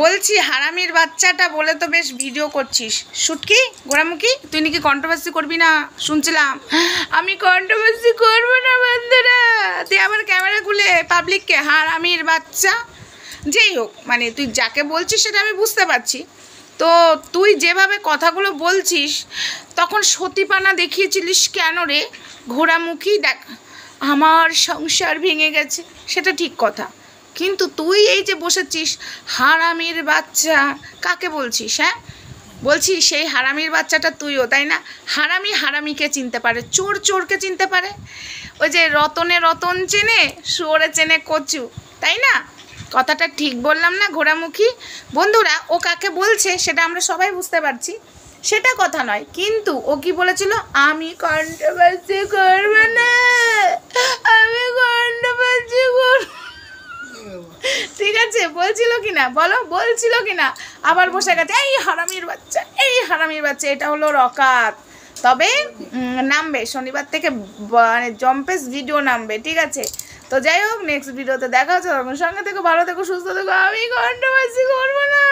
বলছি হারামির বাচ্চাটা বলে তো বেশ ভিডিও করছিস। শুটকি গোড়ামুখী, তুই নাকি কন্ট্রোভার্সি করবি না শুনছিলাম। আমি কন্ট্রোভার্সি করবো না বন্ধুরা, তুই আবার ক্যামেরা খুলে পাবলিককে হারামির বাচ্চা। যেই হোক, মানে তুই যাকে বলছিস সেটা আমি বুঝতে পারছি। তো তুই যেভাবে কথাগুলো বলছিস তখন সতীপানা দেখিয়েছিলিস কেন রে ঘোড়ামুখী? দেখ, আমার সংসার ভেঙে গেছে, সেটা ঠিক কথা, কিন্তু তুই এই যে বসেছিস হারামির বাচ্চা, কাকে বলছিস? হ্যাঁ, বলছিস সেই হারামির বাচ্চাটা তুইও, তাই না? হারামি হারামিকে চিনতে পারে, চোর চোরকে চিনতে পারে। ওই যে রতনে রতন চেনে, শুয়োরে চেনে কচু, তাই না? কথাটা ঠিক বললাম না ঘোড়ামুখী? বন্ধুরা, ও কাকে বলছে সেটা আমরা সবাই বুঝতে পারছি, সেটা কথা নয়। কিন্তু ও কি বলেছিল? আমি কন্ট্রোভার্সি করব না, আমি কন্ট্রোভার্সি করব। ঠিক আছে, বলছিল কি না বলো, বলছিল কি না? আবার বসে গেছে এই হারামির বাচ্চা, এই হারামির বাচ্চা। এটা হলো রকাত। তবে নামবে শনিবার থেকে, মানে জম্পেস ভিডিও নামবে, ঠিক আছে? তো যাই হোক, নেক্সট ভিডিওতে দেখা হচ্ছে, তখন সঙ্গে থেকো, ভালো থেকো, সুস্থ থেকো। আমি কন্ট্রোভার্সি করবো না।